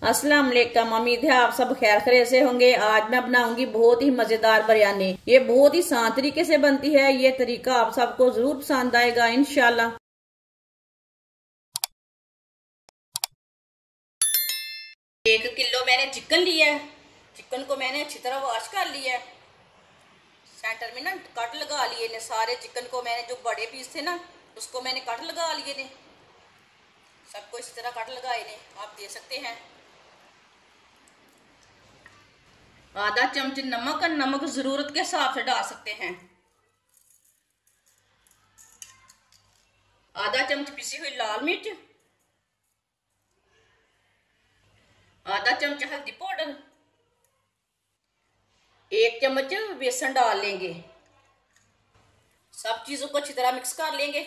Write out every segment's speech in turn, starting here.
अस्सलाम वालेकुम। उम्मीद है आप सब खैर खैरियत से होंगे। आज मैं बनाऊंगी बहुत ही मजेदार बिरयानी। ये बहुत ही आसान तरीके से बनती है। ये तरीका आप सबको जरूर पसंद आएगा इंशाल्लाह। 1 किलो मैंने चिकन लिया है। चिकन को मैंने अच्छी तरह वॉश कर लिया है। सेंटर में ना कट लगा लिए ने सारे चिकन को। मैंने जो बड़े पीस थे ना उसको मैंने कट लगा लिए ने। सबको इस तरह कट लगाए ने आप दे सकते हैं। आधा चम्मच नमक, और नमक जरूरत के हिसाब से डाल सकते हैं। आधा चम्मच पिसी हुई लाल मिर्च, आधा चम्मच हल्दी पाउडर, 1 चम्मच बेसन डाल लेंगे। सब चीजों को अच्छी तरह मिक्स कर लेंगे।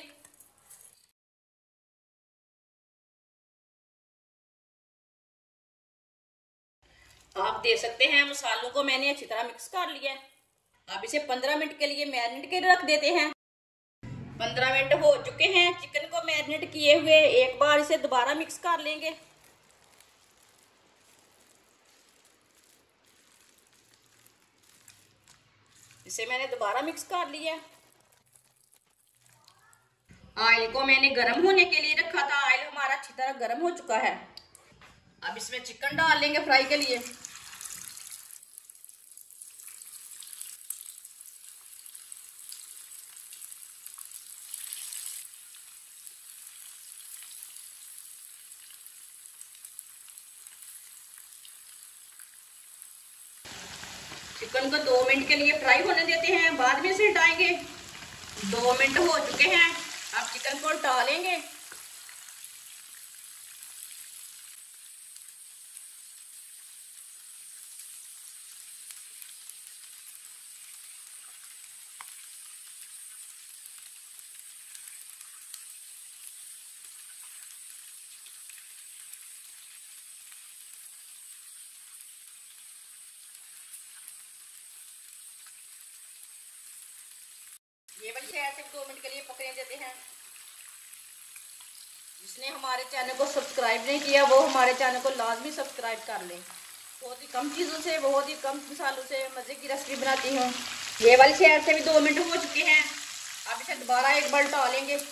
आप दे सकते हैं मसालों को मैंने अच्छी तरह मिक्स कर लिया है। अब इसे 15 मिनट के लिए मैरिनेट के रख देते हैं। 15 मिनट हो चुके हैं चिकन को मैरिनेट किए हुए। एक बार इसे दोबारा मिक्स कर लेंगे। इसे मैंने दोबारा मिक्स कर लिया। ऑयल को मैंने गर्म होने के लिए रखा था। ऑयल हमारा अच्छी तरह गर्म हो चुका है। अब इसमें चिकन डाल लेंगे फ्राई के लिए। चिकन को 2 मिनट के लिए फ्राई होने देते हैं, बाद में इसे हटाएंगे। 2 मिनट हो चुके हैं। अब चिकन को हटा लेंगे। ये वाली साइड से 2 मिनट के लिए पकने देते हैं। जिसने हमारे चैनल को सब्सक्राइब नहीं किया वो हमारे चैनल को लाजमी सब्सक्राइब कर लें। बहुत ही कम चीज़ों से, बहुत ही कम मसालों से मज़े की रेसिपी बनाती हूँ। ये वाली साइड से भी 2 मिनट हो चुके हैं। अब इसे दोबारा एक बार डाल लेंगे।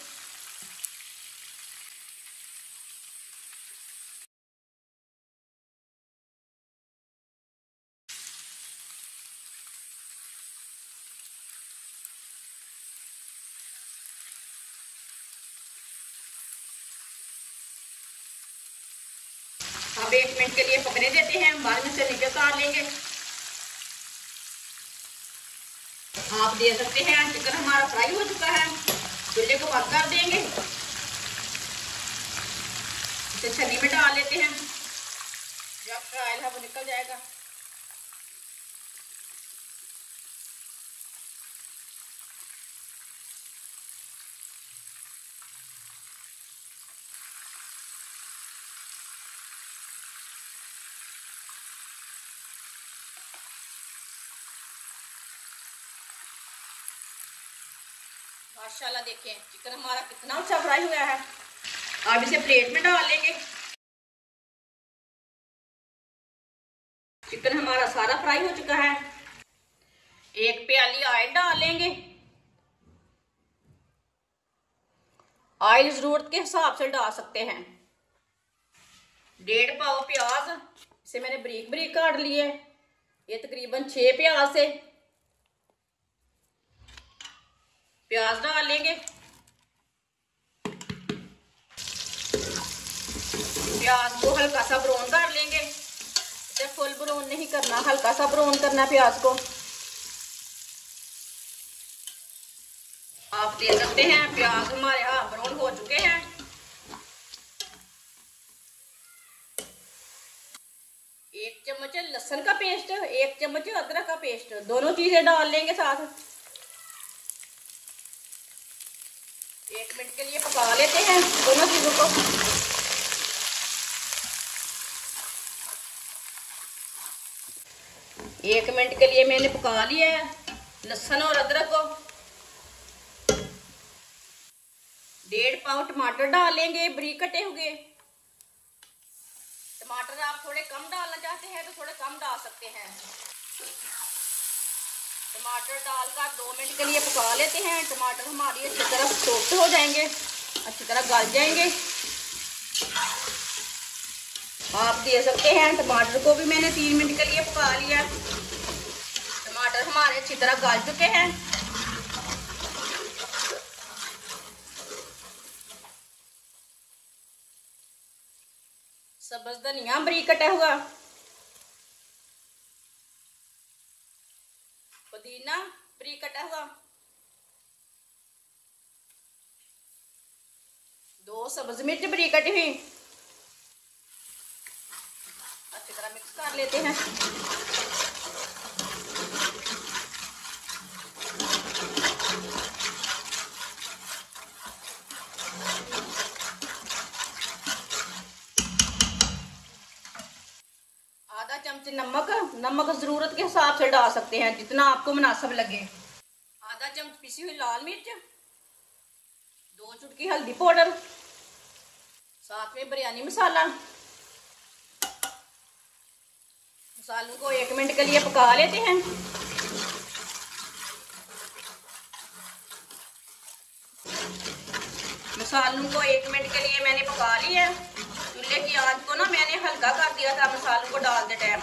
अब 1 मिनट के लिए पकने देते हैं, बाद में से निकाल लेंगे। आप दे सकते हैं चिकन हमारा फ्राई हो चुका है। चूल्हे को बंद कर देंगे। इसे छन्नी में डाल लेते हैं। जो एक्स्ट्रा ऑयल है वो निकल जाएगा। माशाल्लाह देखें चिकन हमारा कितना अच्छा फ्राई हुआ है। अब इसे प्लेट में डाल लेंगे। चिकन हमारा सारा फ्राई हो चुका है। 1 प्याली ऑयल डाल लेंगे। ऑयल जरूरत के हिसाब से डाल सकते हैं। 1.5 पाव प्याज, इसे मैंने बारीक बारीक काट लिए। ये तकरीबन 6 प्याज से प्याज डाल लेंगे। प्याज को हल्का सा ब्राउन कर लेंगे। इसे फुल ब्राउन नहीं करना, हल्का सा ब्राउन करना प्याज को। आप देख सकते हैं प्याज हमारे यहाँ ब्राउन हो चुके हैं। 1 चम्मच लहसुन का पेस्ट, 1 चम्मच अदरक का पेस्ट, दोनों चीजें डाल लेंगे साथ। 1 मिनट के लिए पका लेते हैं दोनों चीजों को। एक मिनट के लिए मैंने पका लिया है लहसुन और अदरक को। 1.5 पाव टमाटर डाल लेंगे बारीक कटे हुए। टमाटर आप थोड़े कम डालना चाहते हैं तो थोड़े कम डाल सकते हैं। टमाटर डालकर 2 मिनट के लिए पका लेते हैं। टमाटर हमारी अच्छी तरह सॉफ्ट हो जाएंगे, अच्छी तरह गल जाएंगे। आप दे सकते हैं टमाटर को भी मैंने 3 मिनट के लिए पका लिया। टमाटर हमारे अच्छी तरह गल चुके हैं। सब्ज धनिया बारीक कटा हुआ, पुदीना बारीक कटा हुआ, 2 सब्ज मिर्च बारीक कटी हुई। अच्छी तरह मिक्स कर लेते हैं। आधा चम्मच नमक जरूरत के हिसाब से डाल सकते हैं, जितना आपको मुनासिब लगे। आधा चम्मच पिसी हुई लाल मिर्च, 2 चुटकी हल्दी पाउडर, साथ में बिरयानी मसाला। मसालों को 1 मिनट के लिए पका लेते हैं। मसालों को 1 मिनट के लिए मैंने पका लिया। चूल्हे की आंच को ना मैंने हल्का कर दिया था मसालों को डालते टाइम।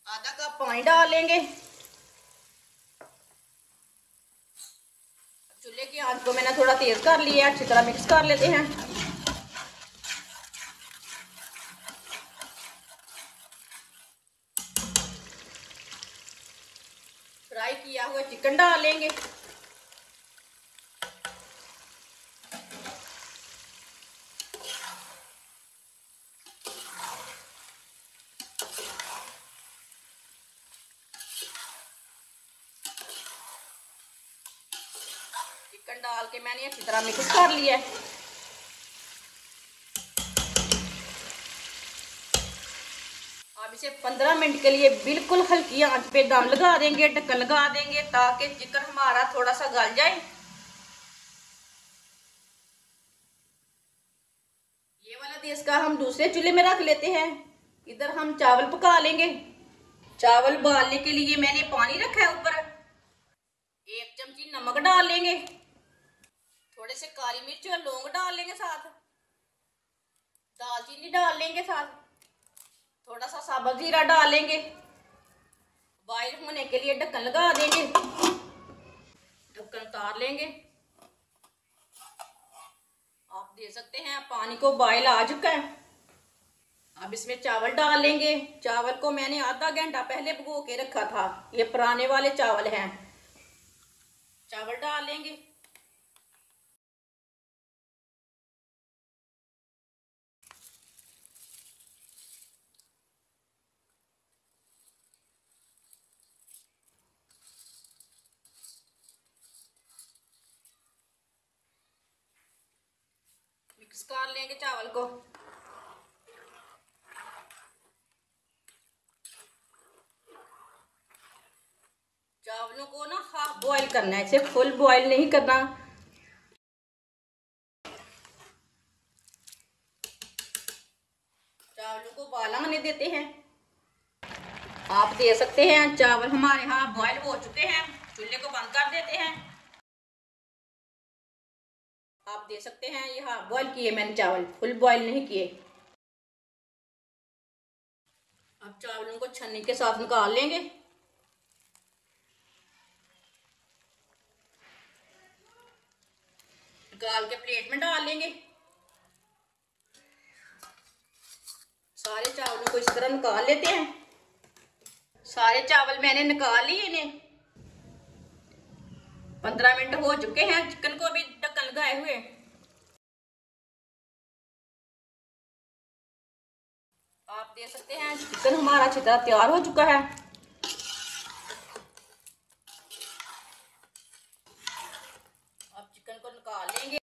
आधा कप पानी डाल लेंगे। चूल्हे की आंच को मैंने थोड़ा तेज कर लिया, अच्छी तरह मिक्स कर लेते हैं। फ्राई किया हुआ चिकन डाल लेंगे। चिकन डाल के मैंने अच्छी तरह मिक्स कर लिया है। अब इसे 15 मिनट के लिए बिल्कुल हल्की आंच पे दम लगा देंगे, ढक्कन लगा देंगे, ताकि चिकन हमारा थोड़ा सा गल जाए। ये वाला देश का हम दूसरे चूल्हे में रख लेते हैं। इधर हम चावल पका लेंगे। चावल उबालने के लिए मैंने पानी रखा है ऊपर। 1 चमची नमक डाल लेंगे, थोड़े से काली मिर्च और लौंग डाल लेंगे, साथ दालचीनी डाल लेंगे, साथ थोड़ा सा साबुत जीरा डाल लेंगे। बॉईल होने के लिए ढक्कन लगा देंगे, ढक्कन उतार लेंगे। आप देख सकते हैं पानी को बॉईल आ चुका है। अब इसमें चावल डाल लेंगे। चावल को मैंने आधा घंटा पहले भिगो के रखा था, ये पुराने वाले चावल हैं। चावल डाल लेंगे। मिक्स कर लेंगे चावल को। चावलों को ना हाफ बॉईल करना है, इसे फुल बॉईल नहीं करना। चावलों को उबाल आने देते हैं। आप दे सकते हैं चावल हमारे हाफ बॉईल हो चुके हैं। चूल्हे को बंद कर देते हैं। आप दे सकते हैं ये हाफ बॉईल किए मैंने चावल, फुल बॉईल नहीं किए। अब चावलों को छन्नी के साथ निकाल लेंगे। निकाल के प्लेट में डाल लेंगे। सारे चावलों को इस तरह निकाल लेते हैं। सारे चावल मैंने निकाल लिए। इन्हें 15 मिनट हो चुके हैं, चिकन को भी ढक्कन लगाए हुए। आप देख सकते हैं चिकन हमारा अच्छी तरह तैयार हो चुका है। अब चिकन को निकाल लेंगे।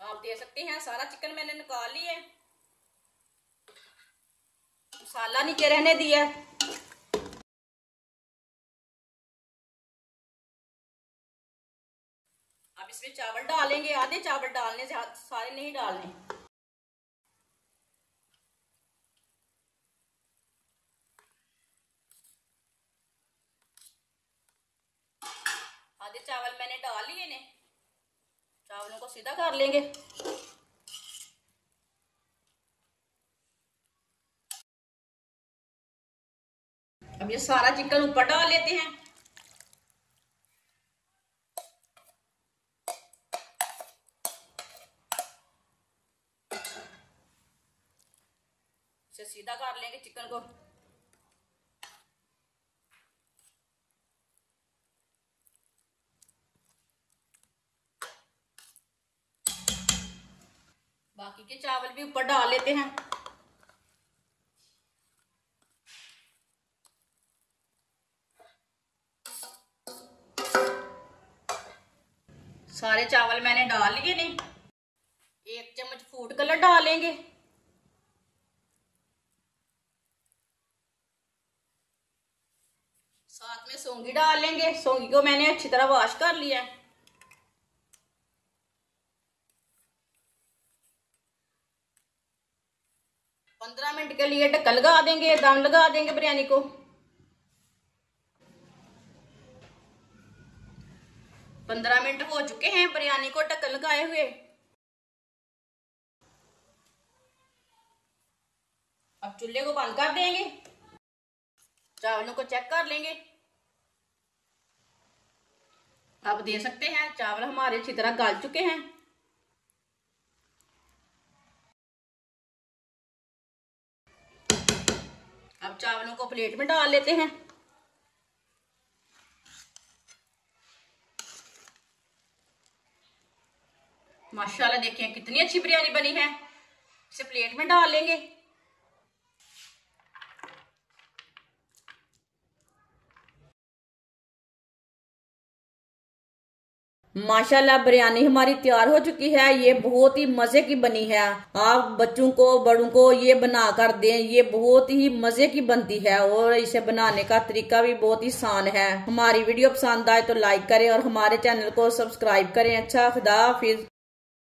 आप देख सकते हैं सारा चिकन मैंने निकाल लिया है। मसाला नीचे रहने दिया। अब इसमें चावल डालेंगे, आधे चावल डालने से, सारे नहीं डालने। आधे चावल मैंने डाल लिए ने, चावलों को सीधा कर लेंगे। अब ये सारा चिकन ऊपर डाल लेते हैं। इसे सीधा कर लेंगे चिकन को। बाकी के चावल भी ऊपर डाल लेते हैं। सारे चावल मैंने डाल लिए ने। 1 चम्मच फूड कलर डालेंगे। साथ में सौंगी डाल लेंगे। सौंगी को मैंने अच्छी तरह वॉश कर लिया है। पंद्रह मिनट के लिए ढक्कन लगा देंगे, दम लगा देंगे बिरयानी को। 15 मिनट हो चुके हैं बिरयानी को ढक्कन लगाए हुए। अब चूल्हे को बंद कर देंगे। चावलों को चेक कर लेंगे। अब दे सकते हैं चावल हमारे अच्छी तरह गल चुके हैं। अब चावलों को प्लेट में डाल लेते हैं। माशाल्लाह देखिए कितनी अच्छी बिरयानी बनी है। इसे प्लेट में डाल लेंगे। माशाल्लाह बिरयानी हमारी तैयार हो चुकी है। ये बहुत ही मजे की बनी है। आप बच्चों को बड़ों को ये बना कर दें, ये बहुत ही मजे की बनती है और इसे बनाने का तरीका भी बहुत ही आसान है। हमारी वीडियो पसंद आए तो लाइक करें और हमारे चैनल को सब्सक्राइब करें। अच्छा, खुदा हाफिज।